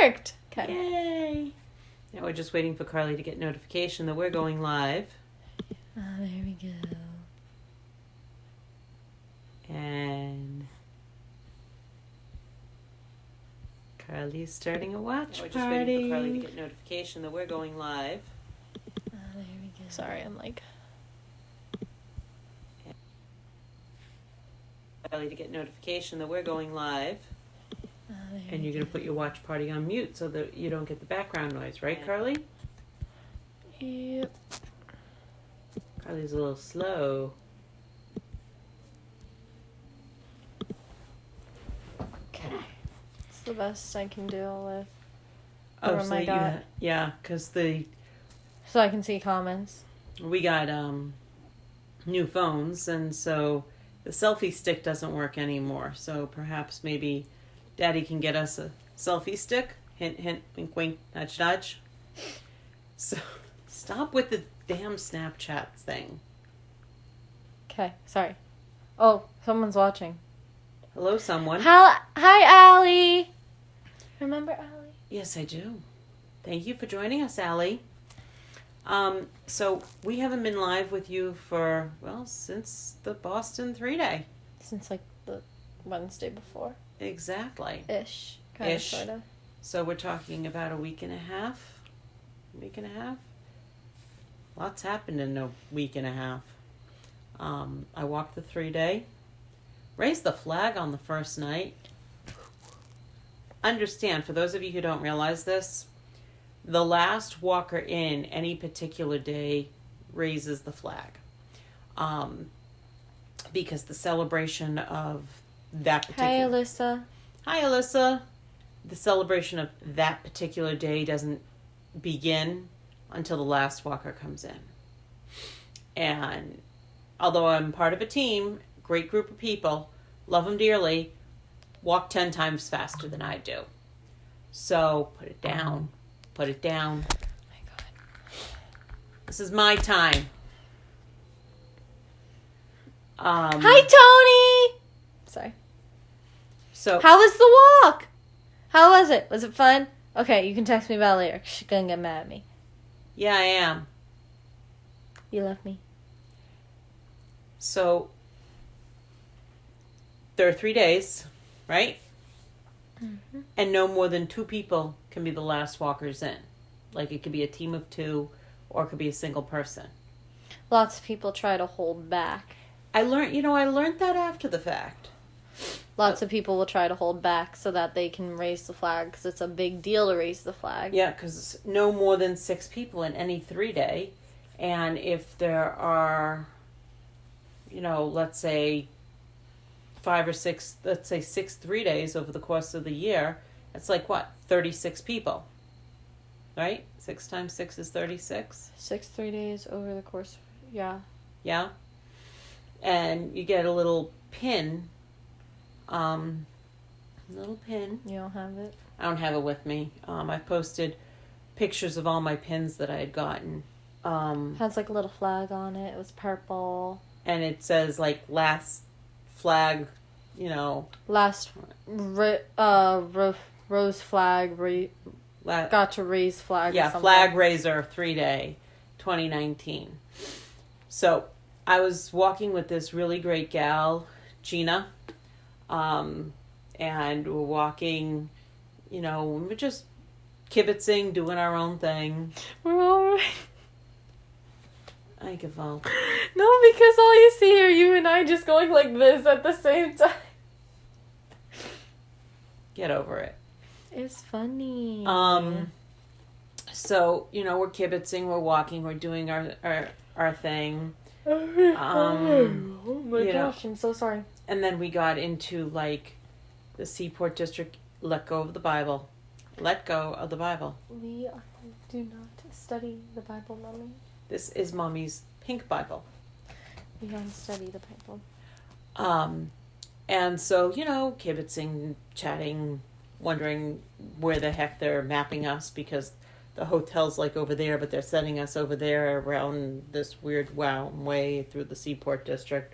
worked! Okay. Yay! Now we're just waiting for Carly to get notification that we're going live. Oh, there we go. And Carly's starting a watch party. We're just waiting for Carly to get notification that we're going live. Oh, there we go. Sorry, I'm like... Carly to get notification that we're going live. Oh, and you're going to put your watch party on mute so that you don't get the background noise, right, Carly? Yep. Carly's a little slow. Okay. It's the best I can deal with. Oh, so yeah, because so I can see comments. We got new phones, and so the selfie stick doesn't work anymore. So perhaps maybe Daddy can get us a selfie stick. Hint, hint, wink, wink, nudge, nudge. So stop with the damn Snapchat thing. Okay, sorry. Oh, someone's watching. Hello, someone. Hi, Allie. Remember Allie? Yes, I do. Thank you for joining us, Allie. So we haven't been live with you for, since the Boston 3-day. Since like the Wednesday before. Exactly. Ish. Kind of, sort of. So we're talking about a week and a half. Lots happened in a week and a half. I walked the 3-day. Raised the flag on the first night. Understand, for those of you who don't realize this, the last walker in any particular day raises the flag. Because the celebration of that particular... Hi, Alyssa. Hi, Alyssa. The celebration of that particular day doesn't begin until the last walker comes in. And although I'm part of a team, great group of people, love them dearly, walk 10 times faster than I do. So put it down. Put it down. Oh my God. This is my time. Hi, Tony! Sorry. So how was the walk? How was it? Was it fun? Okay, you can text me about it later. She's gonna get mad at me. Yeah, I am. You love me. So there are 3 days, right? Mm-hmm. And no more than 2 people can be the last walkers in. Like it could be a team of 2 or it could be a single person. Lots of people try to hold back. I learned that after the fact. Lots of people will try to hold back so that they can raise the flag because it's a big deal to raise the flag. Yeah, because no more than 6 people in any 3-day. And if there are, let's say 5 or 6, let's say 6 3-days over the course of the year, it's like what? 36 people. Right? 6 times 6 is 36. 6 3 days over the course. Yeah. Yeah. And you get a little pin. Little pin. You don't have it? I don't have it with me. I posted pictures of all my pins that I had gotten. Has like a little flag on it. It was purple. And it says like last flag, Last rose flag. Got to raise flag. Yeah, flag raiser 3-day, 2019. So I was walking with this really great gal, Gina, and we're walking, we're just kibitzing, doing our own thing. We're all right. I give up. No, because all you see are you and I just going like this at the same time. Get over it. It's funny. So, we're kibitzing, we're walking, we're doing our thing. Oh my gosh, I'm so sorry. And then we got into like the Seaport District, let go of the Bible. Let go of the Bible. We do not study the Bible, Mommy. This is Mommy's pink Bible. We don't study the Bible. And so, kibitzing, chatting, wondering where the heck they're mapping us because the hotel's like over there, but they're sending us over there around this weird way through the Seaport District,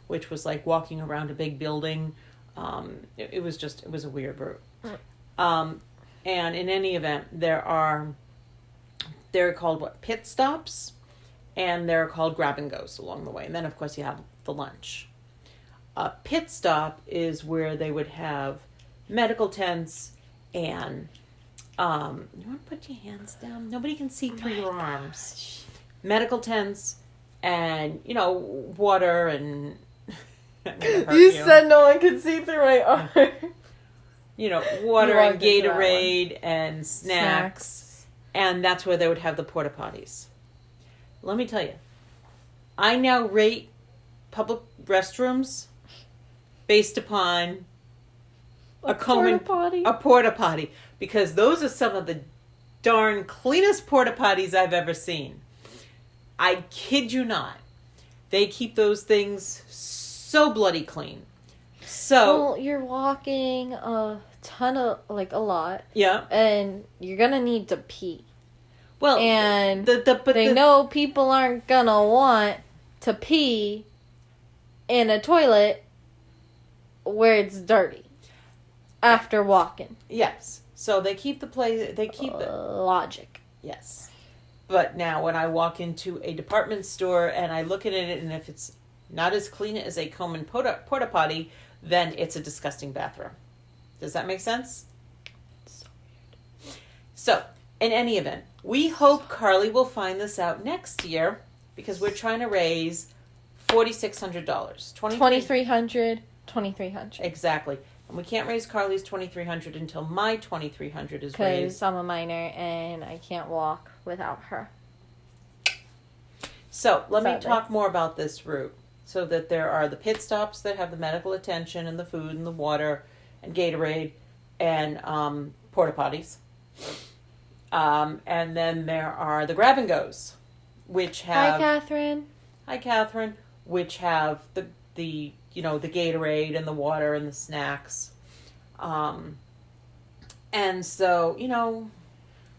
which was like walking around a big building. It was a weird route. And in any event, they're called what? Pit stops, and they're called grab and goes along the way. And then of course you have the lunch. A pit stop is where they would have medical tents and you want to put your hands down? Nobody can see through your arms. Medical tents and, water and... You said no one could see through my arm. Water and Gatorade and snacks. And that's where they would have the porta potties. Let me tell you, I now rate public restrooms based upon a porta potty. A porta potty, because those are some of the darn cleanest porta potties I've ever seen. I kid you not. They keep those things so bloody clean. So you're walking a ton of a lot. Yeah. And you're gonna need to pee. Well, and they know people aren't gonna want to pee in a toilet where it's dirty after walking. Yes. So they keep the place. They keep it. Logic. Yes. But now when I walk into a department store and I look at it, and if it's not as clean as a Komen porta potty, then it's a disgusting bathroom. Does that make sense? It's so weird. So, in any event, we hope Carly will find this out next year, because we're trying to raise $4,600. $2,300. Exactly. And we can't raise Carly's $2,300 until my $2,300 is raised. Because I'm a minor and I can't walk without her. So, let me talk more about this route. So that there are the pit stops that have the medical attention and the food and the water and Gatorade and porta potties. And then there are the grab and goes, which have... Hi, Catherine. Which have the Gatorade and the water and the snacks. And so,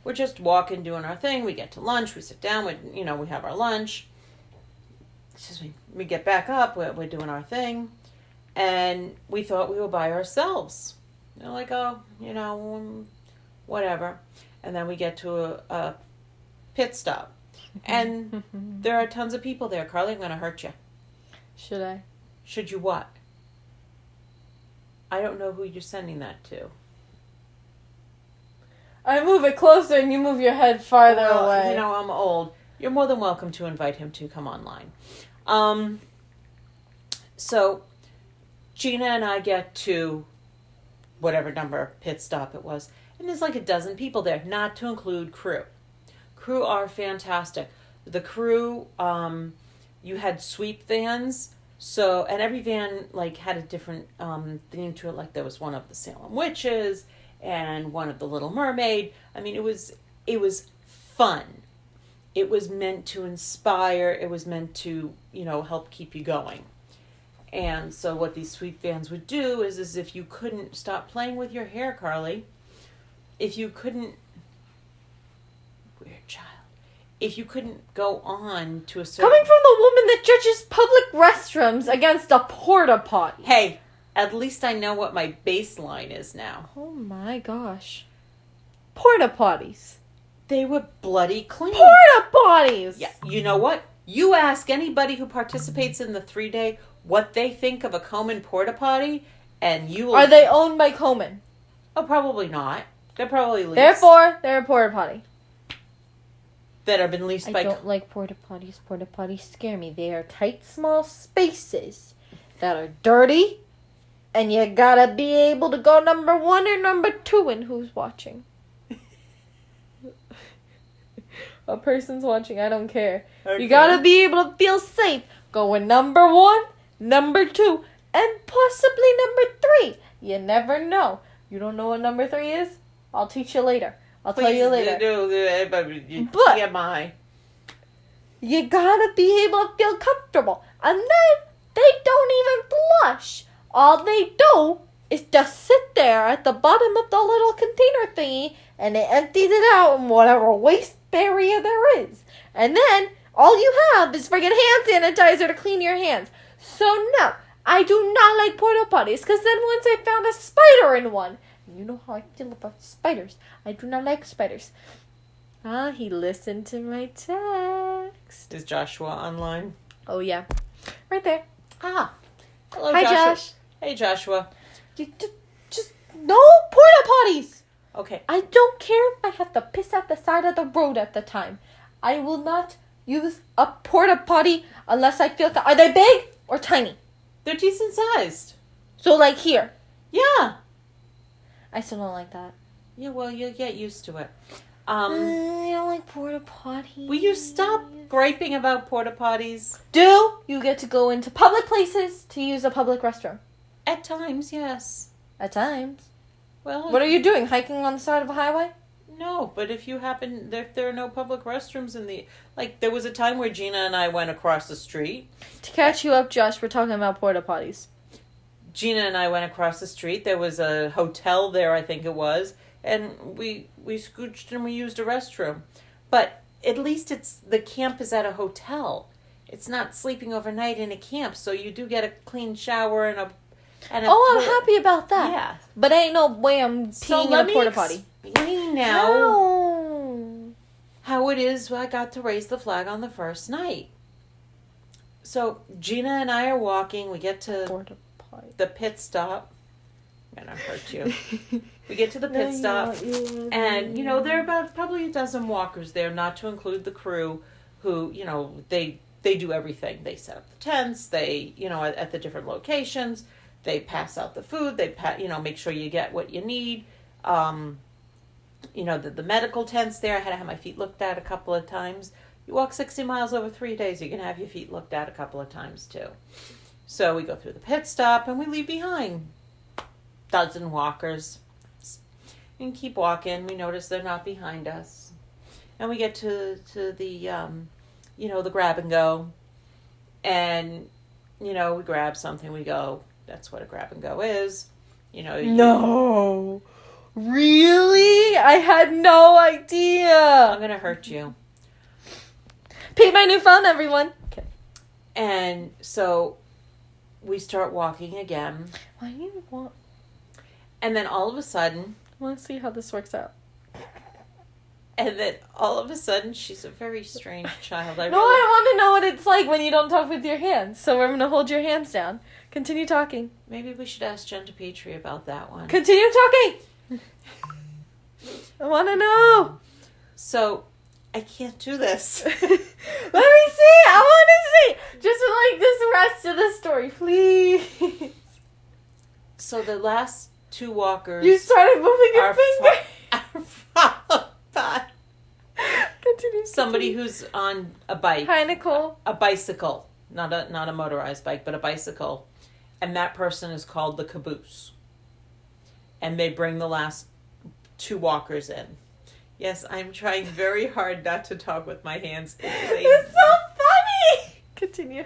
we're just walking, doing our thing. We get to lunch. We sit down. We have our lunch. We get back up. We're doing our thing. And we thought we were by ourselves. They're like, whatever. And then we get to a pit stop. And there are tons of people there. Carly, I'm going to hurt you. Should I? Should you what? I don't know who you're sending that to. I move it closer and you move your head farther away. I'm old. You're more than welcome to invite him to come online. So Gina and I get to whatever number pit stop it was, and there's like a dozen people there, not to include crew. Crew are fantastic. The crew, you had sweep vans, and every van had a different theme to it. Like there was one of the Salem Witches and one of the Little Mermaid. I mean, it was fun. It was meant to inspire. It was meant to, help keep you going. And so what these sweep vans would do is if you couldn't stop playing with your hair, Carly, if you couldn't, weird child, if you couldn't go on to a certain... Coming from the woman that judges public restrooms against a porta potty. Hey, at least I know what my baseline is now. Oh my gosh. Porta potties. They were bloody clean. Porta potties! Yeah, you know what? You ask anybody who participates in the 3-day what they think of a Komen porta potty, and you will... Are they owned by Komen? Oh, probably not. They're probably leased. Therefore, they're a porta potty. That have been leased by... I don't like porta potties. Porta potties scare me. They are tight, small spaces that are dirty, and you gotta be able to go number 1 or number 2 in who's watching. A person's watching, I don't care. Okay. You gotta be able to feel safe going number 1, number 2, and possibly number 3. You never know. You don't know what number 3 is? I'll teach you later. I'll tell you later. But you gotta be able to feel comfortable. And then they don't even flush. All they do is just sit there at the bottom of the little container thingy, and it empties it out in whatever waste area there is. And then all you have is friggin' hand sanitizer to clean your hands. So no, I do not like porta potties, because then once I found a spider in one, You know how I feel about spiders. I do not like spiders. Ah, he listened to my text. Is Joshua online? Oh, yeah. Right there. Ah. Hello, Hi, Joshua. Josh. Hey, Joshua. Just no porta potties. Okay. I don't care if I have to piss at the side of the road at the time. I will not use a porta potty unless I feel... Are they big or tiny? They're decent sized. So, like here. Yeah. I still don't like that. Yeah, well, you'll get used to it. I don't like porta potties. Will you stop griping about porta potties? Do you get to go into public places to use a public restroom? At times, yes. At times. Well, What are you doing? Hiking on the side of a highway? No, but if there are no public restrooms in the... Like, there was a time where Gina and I went across the street. To catch you up, Josh, we're talking about porta potties. Gina and I went across the street. There was a hotel there, I think it was. And we scooched and we used a restroom. But at least the camp is at a hotel. It's not sleeping overnight in a camp, so you do get a clean shower and a I'm happy about that. Yeah. But ain't no way I'm peeing in a porta potty. Explain now how it is I got to raise the flag on the first night. So Gina and I are walking. We get to the pit stop. I'm gonna hurt you. We get to the pit stop, and there are about probably a dozen walkers there, not to include the crew, who they do everything. They set up the tents. They at the different locations. They pass out the food. They make sure you get what you need. The medical tents there. I had to have my feet looked at a couple of times. You walk 60 miles over 3 days, you can have your feet looked at a couple of times too. So we go through the pit stop and we leave behind dozen walkers and keep walking. We notice they're not behind us, and we get to the the grab and go, and we grab something. We go. That's what a grab and go is. No. Really? I had no idea. I'm gonna hurt you. Pick my new phone, everyone. Okay. And so we start walking again. Why do you want? And then all of a sudden, I want to see how this works out. And then all of a sudden, she's a very strange child. I want to know what it's like when you don't talk with your hands. So we're going to hold your hands down. Continue talking. Maybe we should ask Jen DePetri about that one. Continue talking. I want to know. So, I can't do this. Let me see. I want to see. Just like this rest of the story, please. So the last two walkers... You started moving your finger. Are followed by Continue. Somebody who's on a bike. Hi, Nicole. A bicycle. Not a motorized bike, but a bicycle. And that person is called the caboose. And they bring the last two walkers in. Yes, I'm trying very hard not to talk with my hands. It's so funny. Continue.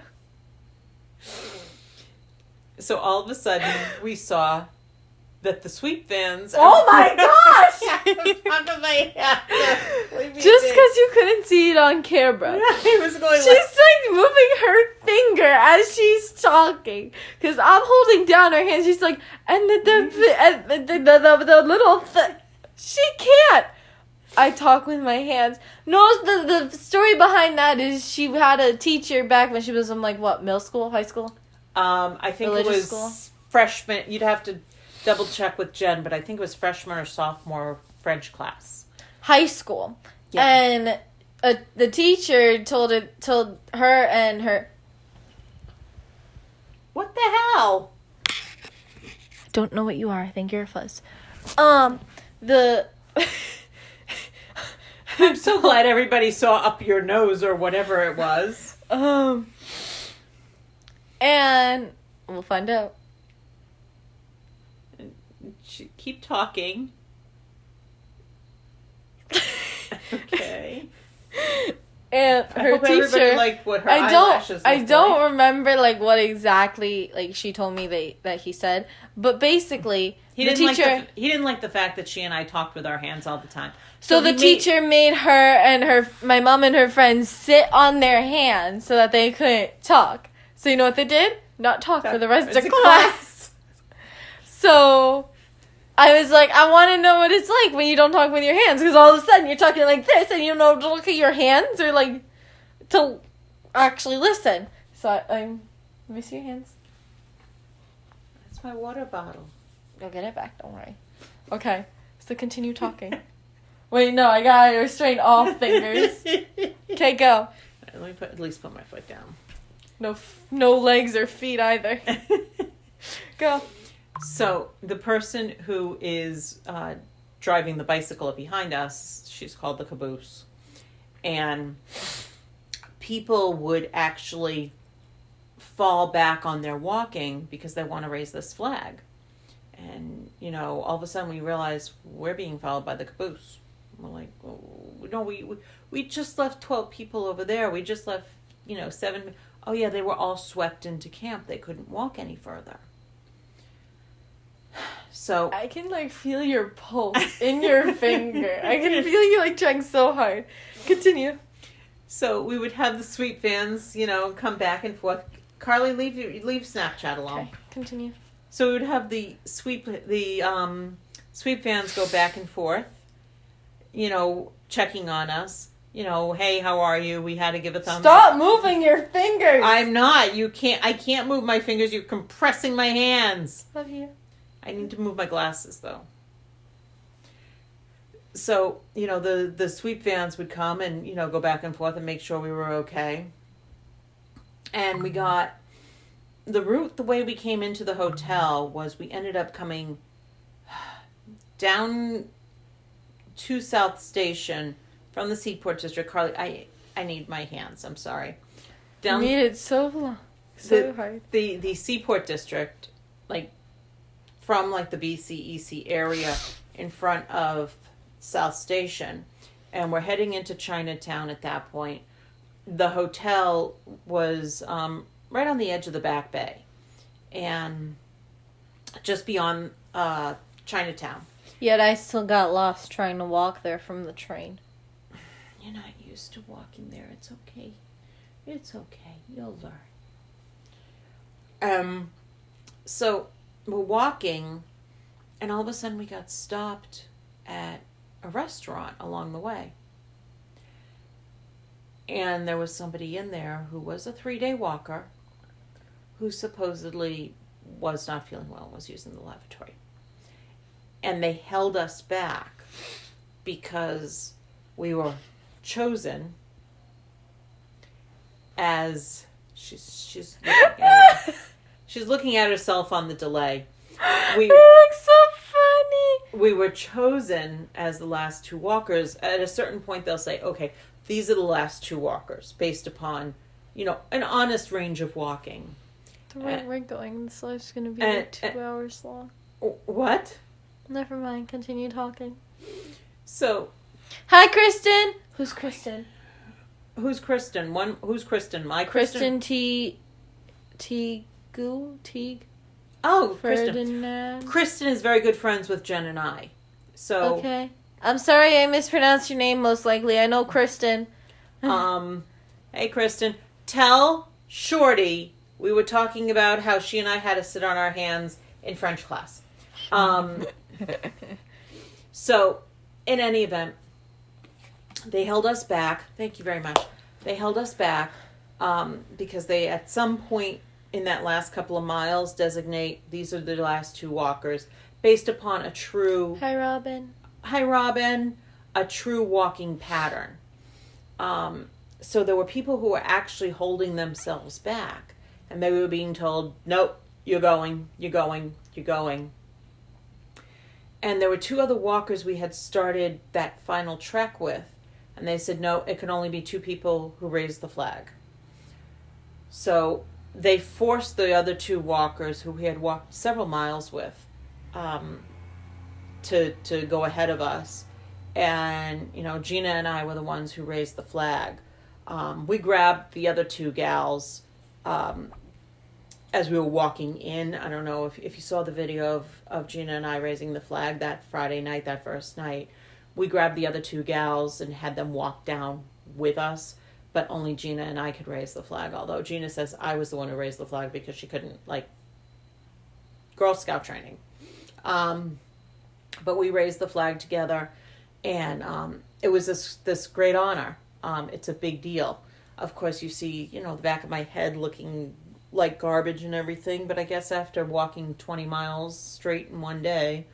So all of a sudden, we saw that the sweep vans... Oh my gosh! Just because you couldn't see it on camera. She's like moving her finger as she's talking. Because I'm holding down her hand. She's like, and the little... She can't. I talk with my hands. No, the story behind that is she had a teacher back when she was in middle school, high school? I think religious it was school? Freshman. You'd have to double check with Jen, but I think it was freshman or sophomore French class. High school. Yeah. And the teacher told her and her... What the hell? I don't know what you are. I think you're a fuzz. I'm so glad everybody saw up your nose or whatever it was. And we'll find out. Keep talking. Okay. And her teacher, what her eyelashes I don't remember what exactly she told me that he said, but basically he didn't like the fact that she and I talked with our hands all the time. So the teacher made her and my mom and her friends sit on their hands so that they couldn't talk. So you know what they did? Not talk for the rest of class. So I was like, I want to know what it's like when you don't talk with your hands, because all of a sudden you're talking like this, and you know to look at your hands or like to actually listen. So let me see your hands. That's my water bottle. Go get it back. Don't worry. Okay, so continue talking. Wait, no, I gotta restrain all fingers. Okay, go. Let me at least put my foot down. No legs or feet either. Go. So the person who is driving the bicycle behind us, she's called the caboose. And people would actually fall back on their walking because they want to raise this flag. And, all of a sudden we realize we're being followed by the caboose. We're like, oh, no, we just left 12 people over there. We just left, 7. Oh, yeah, they were all swept into camp. They couldn't walk any further. So I can feel your pulse in your finger. I can feel you trying so hard. Continue. So we would have the sweep vans, come back and forth. Carly, leave Snapchat alone. Okay, continue. So we would have the sweep vans go back and forth, checking on us. Hey, how are you? We had to give a thumbs Stop up. moving your fingers. I'm not. I can't move my fingers. You're compressing my hands. Love you. I need to move my glasses, though. So, the sweep vans would come and, go back and forth and make sure we were okay. And we got the route, the way we came into the hotel was we ended up coming down to South Station from the Seaport District. Carly, I need my hands. I'm sorry. You need it so long. So hard. The Seaport District, from the BCEC area in front of South Station, and we're heading into Chinatown at that point. The hotel was right on the edge of the Back Bay and just beyond Chinatown. Yet I still got lost trying to walk there from the train. You're not used to walking there. It's okay. It's okay. You'll learn. So we're walking, and all of a sudden we got stopped at a restaurant along the way. And there was somebody in there who was a 3-day walker who supposedly was not feeling well, was using the lavatory. And they held us back because we were chosen as she's looking at herself on the delay. It looks so funny. We were chosen as the last 2 walkers. At a certain point, they'll say, okay, these are the last 2 walkers based upon, an honest range of walking. The rate we're going, this life's going to be 2 hours long. What? Never mind. Continue talking. So. Hi, Kristen. Who's Kristen? Who's Kristen? Who's Kristen? My Kristen Teague. Oh, Ferdinand. Kristen is very good friends with Jen and I. So. Okay. I'm sorry I mispronounced your name most likely. I know Kristen. Hey, Kristen. Tell Shorty we were talking about how she and I had to sit on our hands in French class. So, in any event, they held us back. Thank you very much. They held us back because they, at some point in that last couple of miles, designate these are the last 2 walkers based upon a true... Hi, Robin. A true walking pattern. So there were people who were actually holding themselves back. And they were being told, nope, you're going. And there were 2 other walkers we had started that final trek with. And they said, no, it can only be 2 people who raise the flag. So they forced the other 2 walkers who we had walked several miles with to go ahead of us. And, Gina and I were the ones who raised the flag. We grabbed the other 2 gals as we were walking in. I don't know if you saw the video of Gina and I raising the flag that Friday night, that first night. We grabbed the other 2 gals and had them walk down with us, but only Gina and I could raise the flag. Although Gina says I was the one who raised the flag because she couldn't, Girl Scout training. But we raised the flag together, and it was this great honor. It's a big deal. Of course, you see, the back of my head looking like garbage and everything, but I guess after walking 20 miles straight in one day,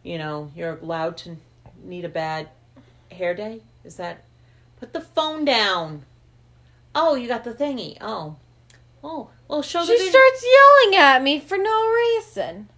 you're allowed to need a bad hair day. Is that... Put the phone down. Oh, you got the thingy. Oh, well, show the video. She starts yelling at me for no reason.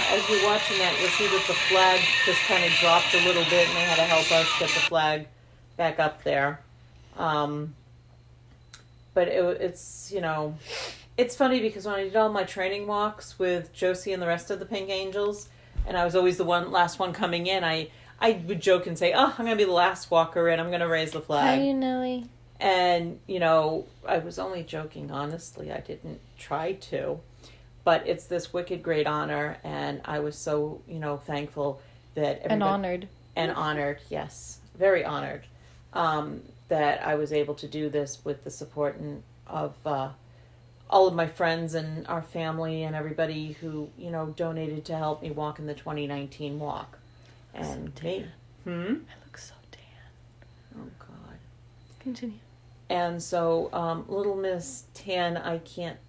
As you're watching that, you'll see that the flag just kind of dropped a little bit, and they had to help us get the flag back up there. But it's it's funny because when I did all my training walks with Josie and the rest of the Pink Angels, and I was always the last one coming in, I would joke and say, "Oh, I'm going to be the last walker in. I'm going to raise the flag." How you know? And I was only joking. Honestly, I didn't try to. But it's this wicked great honor, and I was so, thankful that everybody... And honored, yes. Very honored that I was able to do this with the support of all of my friends and our family and everybody who, donated to help me walk in the 2019 walk. And me. I look so tan. Oh, God. Continue. And so, little Miss Tan, I can't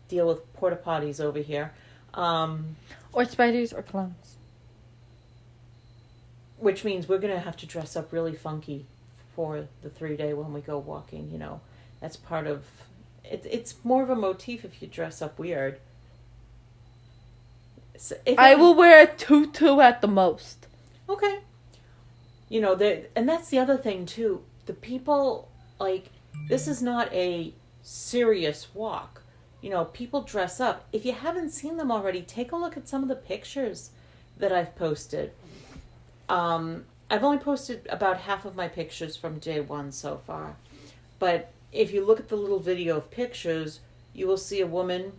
deal with porta potties over here. Or spiders or clowns. Which means we're going to have to dress up really funky for the 3-day when we go walking, That's part of... It's more of a motif if you dress up weird. So I will wear a tutu at the most. Okay. And that's the other thing, too. The people, this is not a serious walk. People dress up. If you haven't seen them already, take a look at some of the pictures that I've posted. I've only posted about half of my pictures from day one so far. But if you look at the little video of pictures, you will see a woman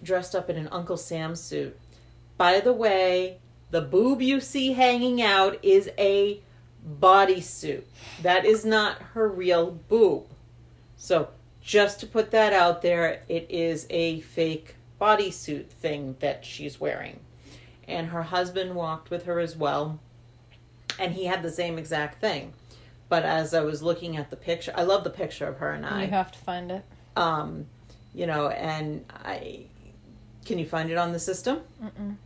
dressed up in an Uncle Sam suit. By the way, the boob you see hanging out is a bodysuit. That is not her real boob. So... just to put that out there, it is a fake bodysuit thing that she's wearing. And her husband walked with her as well. And he had the same exact thing. But as I was looking at the picture, I love the picture of her and I. You have to find it. And can you find it on the system? Mm-mm.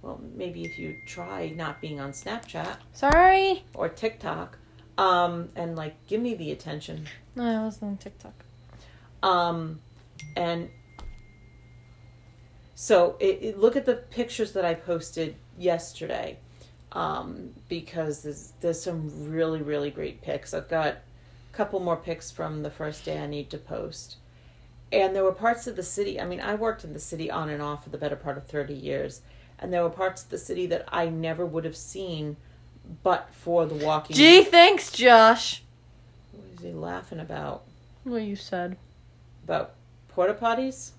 Well, maybe if you try not being on Snapchat. Sorry. Or TikTok. And give me the attention. No, I wasn't on TikTok. And so look at the pictures that I posted yesterday, because there's some really, really great pics. I've got a couple more pics from the first day I need to post. And there were parts of the city, I worked in the city on and off for the better part of 30 years, and there were parts of the city that I never would have seen but for the walking. Gee, thanks, Josh. What is he laughing about? What you said. About porta potties?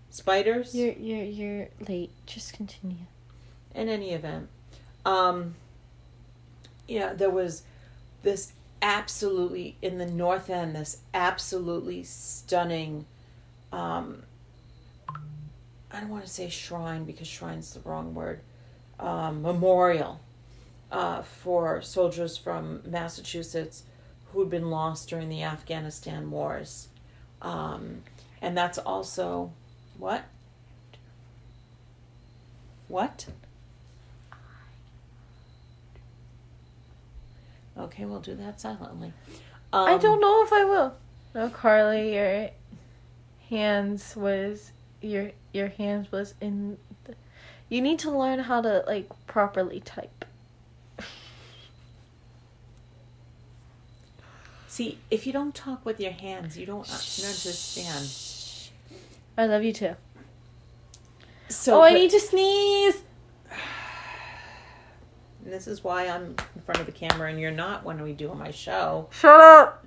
Spiders? You're late. Just continue. In any event. There was this absolutely, in the North End, this absolutely stunning, I don't want to say shrine because shrine's the wrong word, memorial for soldiers from Massachusetts who had been lost during the Afghanistan wars. And that's also, what? What? Okay, we'll do that silently. I don't know if I will. No, Carly, your hands was in the, you need to learn how to like properly type. See, if you don't talk with your hands, you don't understand. I love you too. So, I need to sneeze. And this is why I'm in front of the camera and you're not when we do my show. Shut up.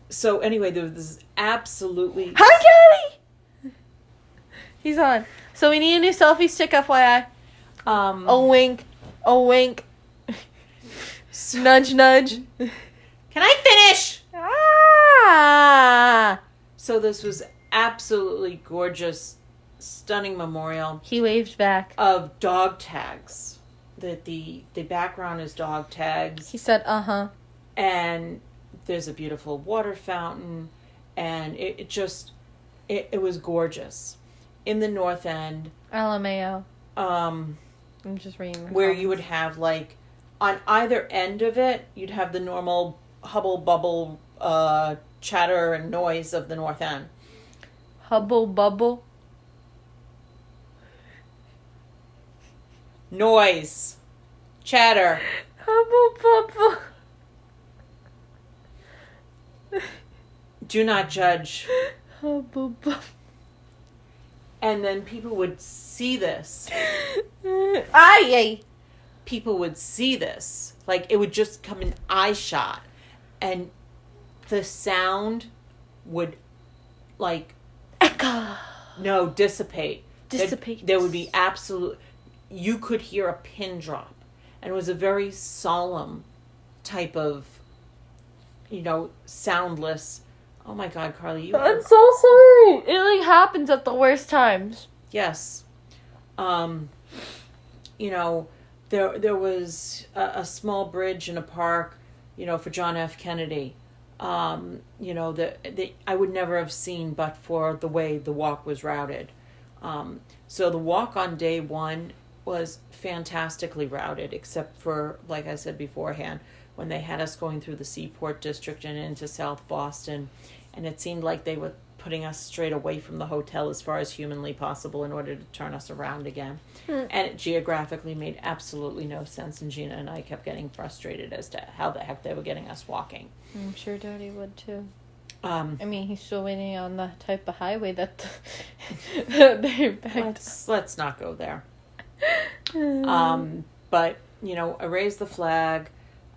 So anyway, there was this absolutely... Hi, Kelly! He's on. So we need a new selfie stick, FYI. A wink. A wink. Nudge, nudge. Can I finish? Ah! So this was absolutely gorgeous, stunning memorial. He waved back. Of dog tags. The background is dog tags. He said, uh-huh. And there's a beautiful water fountain. And it was gorgeous. In the North End. LMAO. I'm just reading. Where you would have, like, on either end of it, you'd have the normal hubble bubble chatter and noise of the North End. Hubble bubble? Noise. Chatter. Hubble bubble. Do not judge. Hubble bubble. And then people would see this. Aye. People would see this. Like, it would just come in eye shot. And the sound would, like... Echo. No, dissipate. Dissipate. There would be absolute... You could hear a pin drop. And it was a very solemn type of, soundless... Oh my God, Carly, I'm so sorry. It like happens at the worst times. Yes. There was a small bridge in a park, for John F. Kennedy. That I would never have seen but for the way the walk was routed. So the walk on day one was fantastically routed, except for, like I said beforehand, when they had us going through the Seaport District and into South Boston, and it seemed like they were putting us straight away from the hotel as far as humanly possible in order to turn us around again. And it geographically made absolutely no sense, and Gina and I kept getting frustrated as to how the heck they were getting us walking. I'm sure Daddy would too. I mean, he's still waiting on the type of highway that they backed. Let's not go there. But, I raised the flag.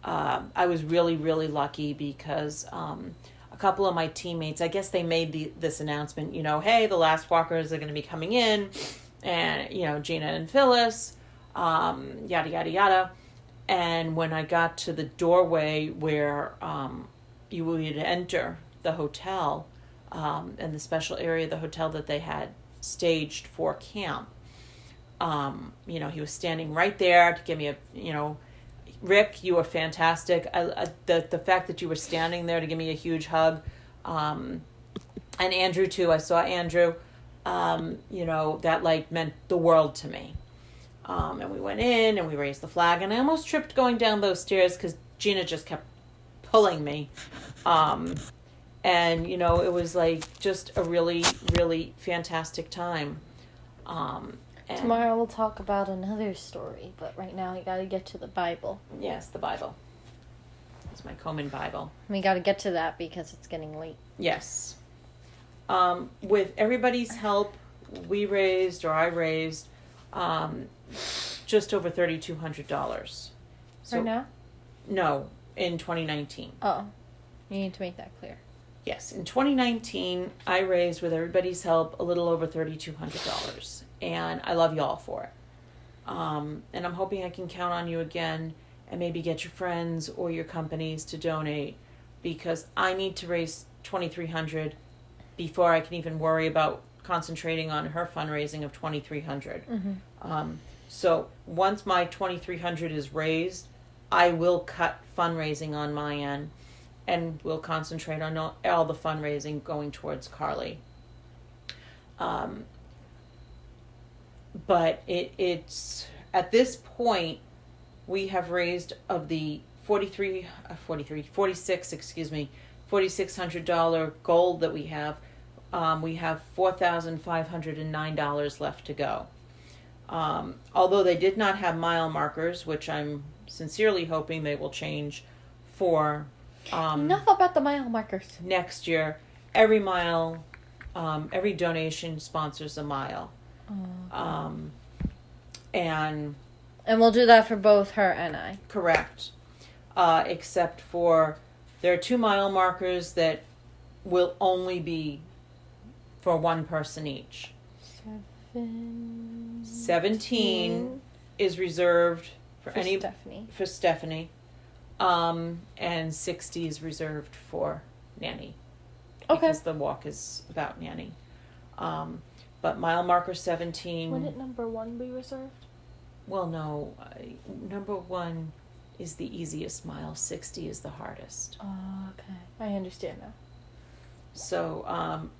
I was really, really lucky because a couple of my teammates, I guess they made this announcement, hey, the last walkers are going to be coming in, and, Gina and Phyllis, yada, yada, yada. And when I got to the doorway where you would enter the hotel, and the special area of the hotel that they had staged for camp, he was standing right there to give me Rick, you were fantastic. The fact that you were standing there to give me a huge hug, and Andrew too. I saw Andrew. That meant the world to me. And we went in and we raised the flag, and I almost tripped going down those stairs because Gina just kept pulling me. And it was like just a really, really fantastic time. And tomorrow we'll talk about another story, but right now we gotta get to the Bible. Yes, the Bible. It's my Komen Bible. We gotta get to that because it's getting late. Yes. With everybody's help, I raised just over $3,200. So, right now? No, in 2019. Oh, you need to make that clear. Yes, in 2019, I raised, with everybody's help, a little over $3,200. And I love y'all for it. And I'm hoping I can count on you again and maybe get your friends or your companies to donate, because I need to raise $2,300 before I can even worry about concentrating on her fundraising of $2,300. So once my $2,300 is raised, I will cut fundraising on my end, and we'll concentrate on all the fundraising going towards Carly. But it's at this point, we have raised of the $4,600 goal that we have $4,509 left to go. Although they did not have mile markers, which I'm sincerely hoping they will change for enough about the mile markers. Next year. Every mile, every donation sponsors a mile. And we'll do that for both her and I. Correct. Except for there are 2 mile markers that will only be for one person each. 17 is reserved for Stephanie. And 60 is reserved for Nanny. Okay. Because the walk is about Nanny. But mile marker 17. Wouldn't number 1 be reserved? Well, no. Number 1 is the easiest mile. 60 is the hardest. Oh, okay. I understand now. So,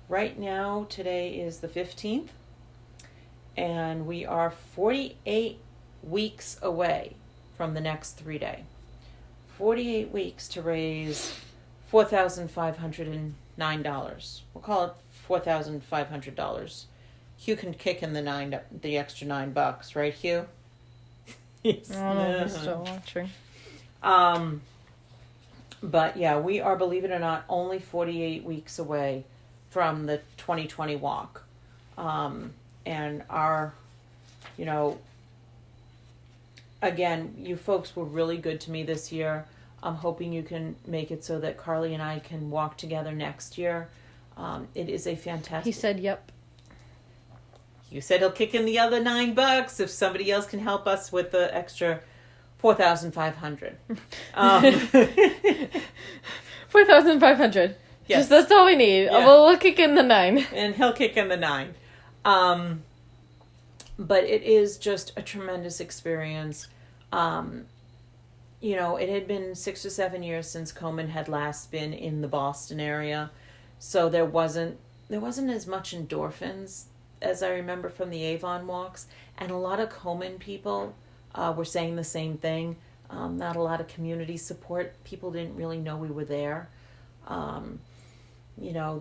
right now, today is the 15th. And we are 48 weeks away from the next 3-day. 48 weeks to raise $4,509. We'll call it $4,500. Hugh can kick in the extra $9, right, Hugh? Yes. I don't know if he's still watching. But yeah, we are, believe it or not, only 48 weeks away from the 2020 walk. And our, again, you folks were really good to me this year. I'm hoping you can make it so that Carly and I can walk together next year. It is a fantastic... He said, yep. You said he'll kick in the other $9 if somebody else can help us with the extra $4,500. 4,500. Yes. Just that's all we need. Yeah. We'll kick in the 9. And he'll kick in the 9. But it is just a tremendous experience. It had been 6 or 7 years since Komen had last been in the Boston area, so there wasn't as much endorphins as I remember from the Avon walks, and a lot of Komen people were saying the same thing. Not a lot of community support. People didn't really know we were there.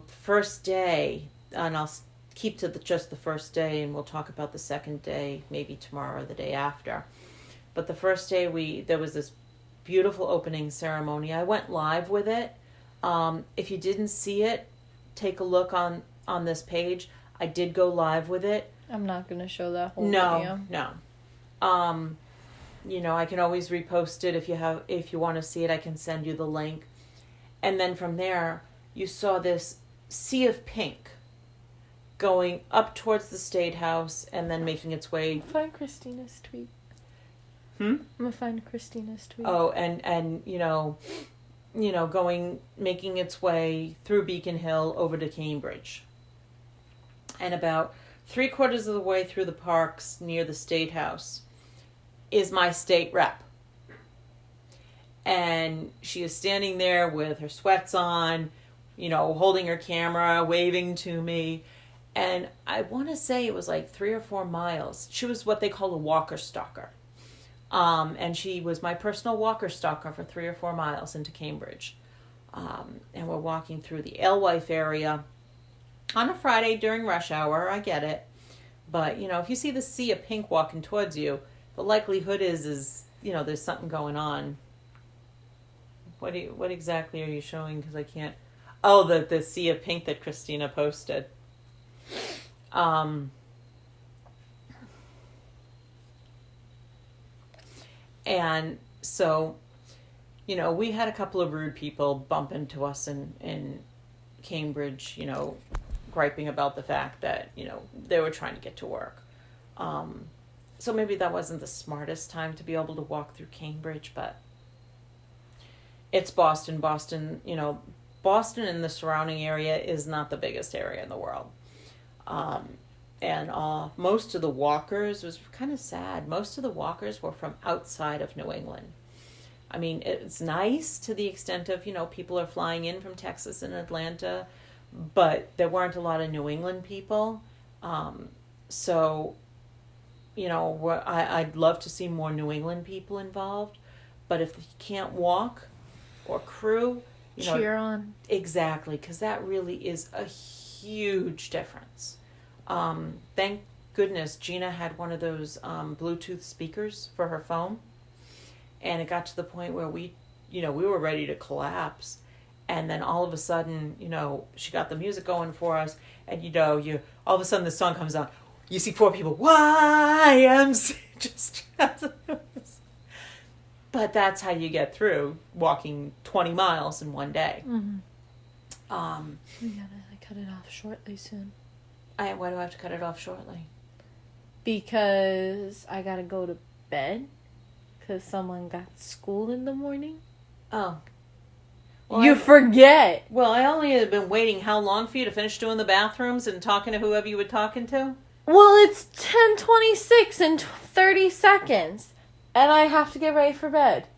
First day, and I'll keep to just the first day, and we'll talk about the second day maybe tomorrow or the day after. But the first day, there was this beautiful opening ceremony. I went live with it. If you didn't see it, take a look on this page. I did go live with it. I'm not going to show that whole video. No. I can always repost it if you want to see it. I can send you the link. And then from there, you saw this sea of pink going up towards the State House and then making its way... Find Christina's tweet. I'm going to find Christina's tweet. Oh, and making its way through Beacon Hill over to Cambridge. And about 3/4 of the way through the parks near the State House is my state rep. And she is standing there with her sweats on, holding her camera, waving to me. And I want to say it was like 3 or 4 miles. She was what they call a walker stalker. And she was my personal walker stalker for 3 or 4 miles into Cambridge. And we're walking through the Alewife area on a Friday during rush hour. I get it. But, if you see the sea of pink walking towards you, the likelihood is there's something going on. What exactly are you showing? Because I can't... Oh, the sea of pink that Christina posted. And so, we had a couple of rude people bump into us in Cambridge, griping about the fact that, they were trying to get to work. So maybe that wasn't the smartest time to be able to walk through Cambridge, but it's Boston. Boston, Boston and the surrounding area is not the biggest area in the world. And most of the walkers, was kind of sad, most of the walkers were from outside of New England. I mean, it's nice to the extent of, people are flying in from Texas and Atlanta, but there weren't a lot of New England people. So, I'd love to see more New England people involved, but if you can't walk or crew, cheer on. Exactly, because that really is a huge difference. Thank goodness Gina had one of those Bluetooth speakers for her phone, and it got to the point where we were ready to collapse, and then all of a sudden, she got the music going for us, and you all of a sudden the song comes on, you see 4 people, YMC, just but that's how you get through walking 20 miles in one day. Mm-hmm. We gotta cut it off shortly soon. Why do I have to cut it off shortly? Because I gotta go to bed. Because someone got school in the morning. Oh. Well, you forget. Well, I only have been waiting how long for you to finish doing the bathrooms and talking to whoever you were talking to? Well, it's 10:26 in 30 seconds. And I have to get ready for bed.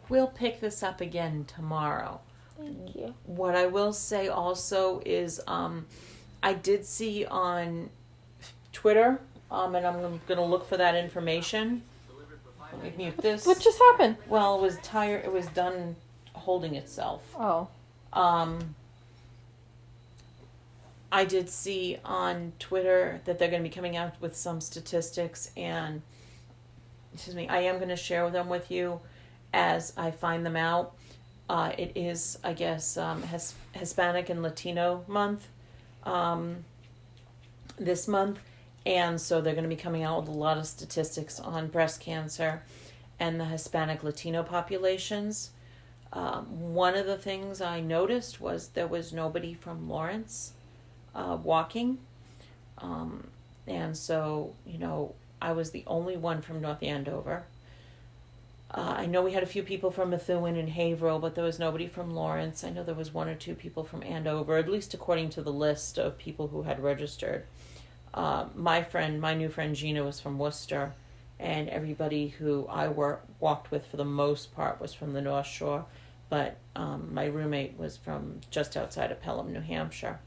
We'll pick this up again tomorrow. Thank you. What I will say also is I did see on Twitter, and I'm going to look for that information. Let me mute this. What just happened? Well, it was tired. It was done holding itself. Oh. I did see on Twitter that they're going to be coming out with some statistics, and I am going to share them with you as I find them out. It is, I guess, Hispanic and Latino month this month, and so they're going to be coming out with a lot of statistics on breast cancer and the Hispanic Latino populations. One of the things I noticed was there was nobody from Lawrence walking, and so I was the only one from North Andover. I know we had a few people from Methuen and Haverhill, but there was nobody from Lawrence. I know there was 1 or 2 people from Andover, at least according to the list of people who had registered. My new friend Gina was from Worcester, and everybody who I walked with for the most part was from the North Shore, but my roommate was from just outside of Pelham, New Hampshire.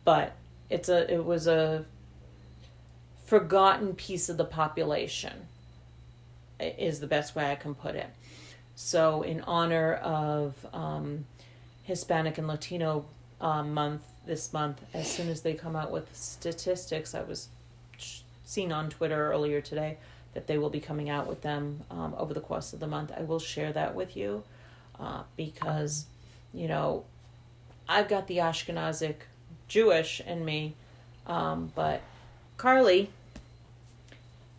But it was a forgotten piece of the population, is the best way I can put it. So in honor of Hispanic and Latino month this month, as soon as they come out with statistics, I was seen on Twitter earlier today that they will be coming out with them over the course of the month. I will share that with you because, I've got the Ashkenazic Jewish in me, but Carly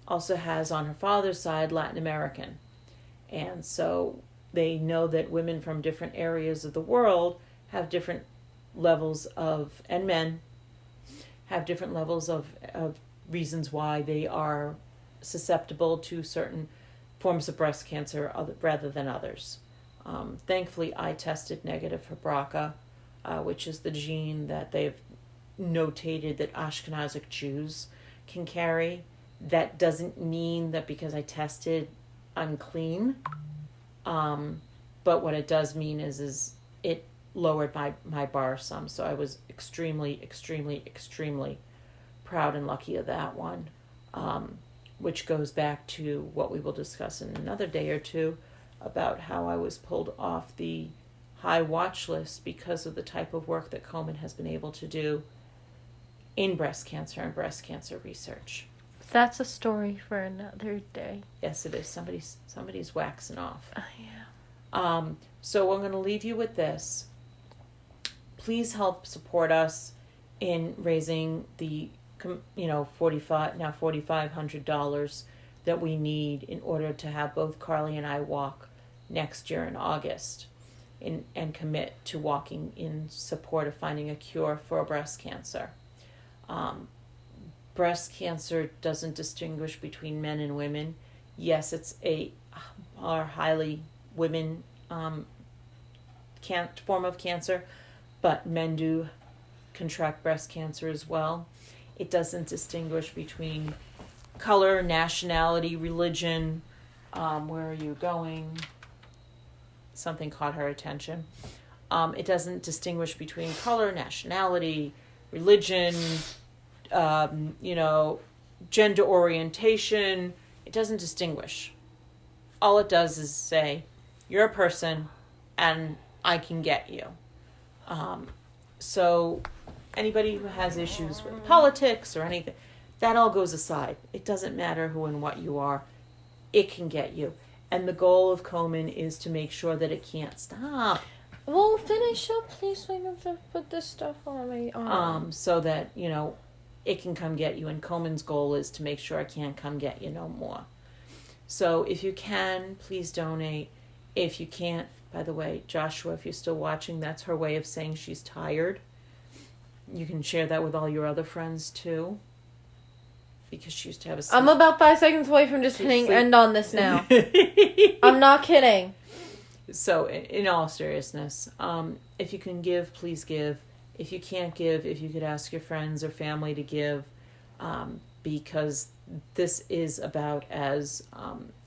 also has on her father's side Latin American, and so they know that women from different areas of the world have different levels of, and men have different levels of reasons why they are susceptible to certain forms of breast cancer rather than others. Thankfully, I tested negative for BRCA, which is the gene that they've notated that Ashkenazic Jews can carry. That doesn't mean that because I tested, I'm clean. But what it does mean is it lowered my bar some. So I was extremely, extremely, extremely proud and lucky of that one. Which goes back to what we will discuss in another day or two about how I was pulled off the high watch list because of the type of work that Komen has been able to do in breast cancer and breast cancer research. That's a story for another day. Yes, it is. Somebody's waxing off. Yeah. So I'm going to leave you with this. Please help support us in raising the $4,500 that we need in order to have both Carly and I walk next year in August and commit to walking in support of finding a cure for breast cancer. breast cancer doesn't distinguish between men and women. Yes, it's a highly women form of cancer, but men do contract breast cancer as well. It doesn't distinguish between color, nationality, religion. Where are you going? Something caught her attention. It doesn't distinguish between color, nationality, religion, gender orientation. It doesn't distinguish. All it does is say, you're a person and I can get you. So anybody who has issues with politics or anything, that all goes aside. It doesn't matter who and what you are. It can get you. And the goal of Komen is to make sure that it can't stop. Well, finish up, please, so I can put this stuff on my arm. So that, it can come get you. And Komen's goal is to make sure it can't come get you no more. So if you can, please donate. If you can't, by the way, Joshua, if you're still watching, that's her way of saying she's tired. You can share that with all your other friends, too. Because she used to have a sleep. I'm about 5 seconds away from just hitting end on this now. I'm not kidding. So, in all seriousness, if you can give, please give. If you can't give, if you could ask your friends or family to give, because this is about as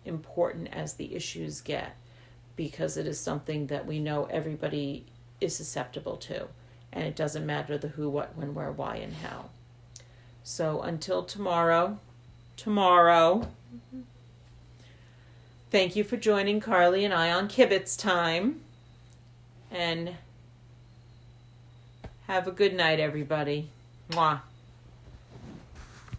important as the issues get, because it is something that we know everybody is susceptible to, and it doesn't matter the who, what, when, where, why, and how. So until tomorrow, thank you for joining Carly and I on Kibbitz time. And have a good night, everybody. Mwah.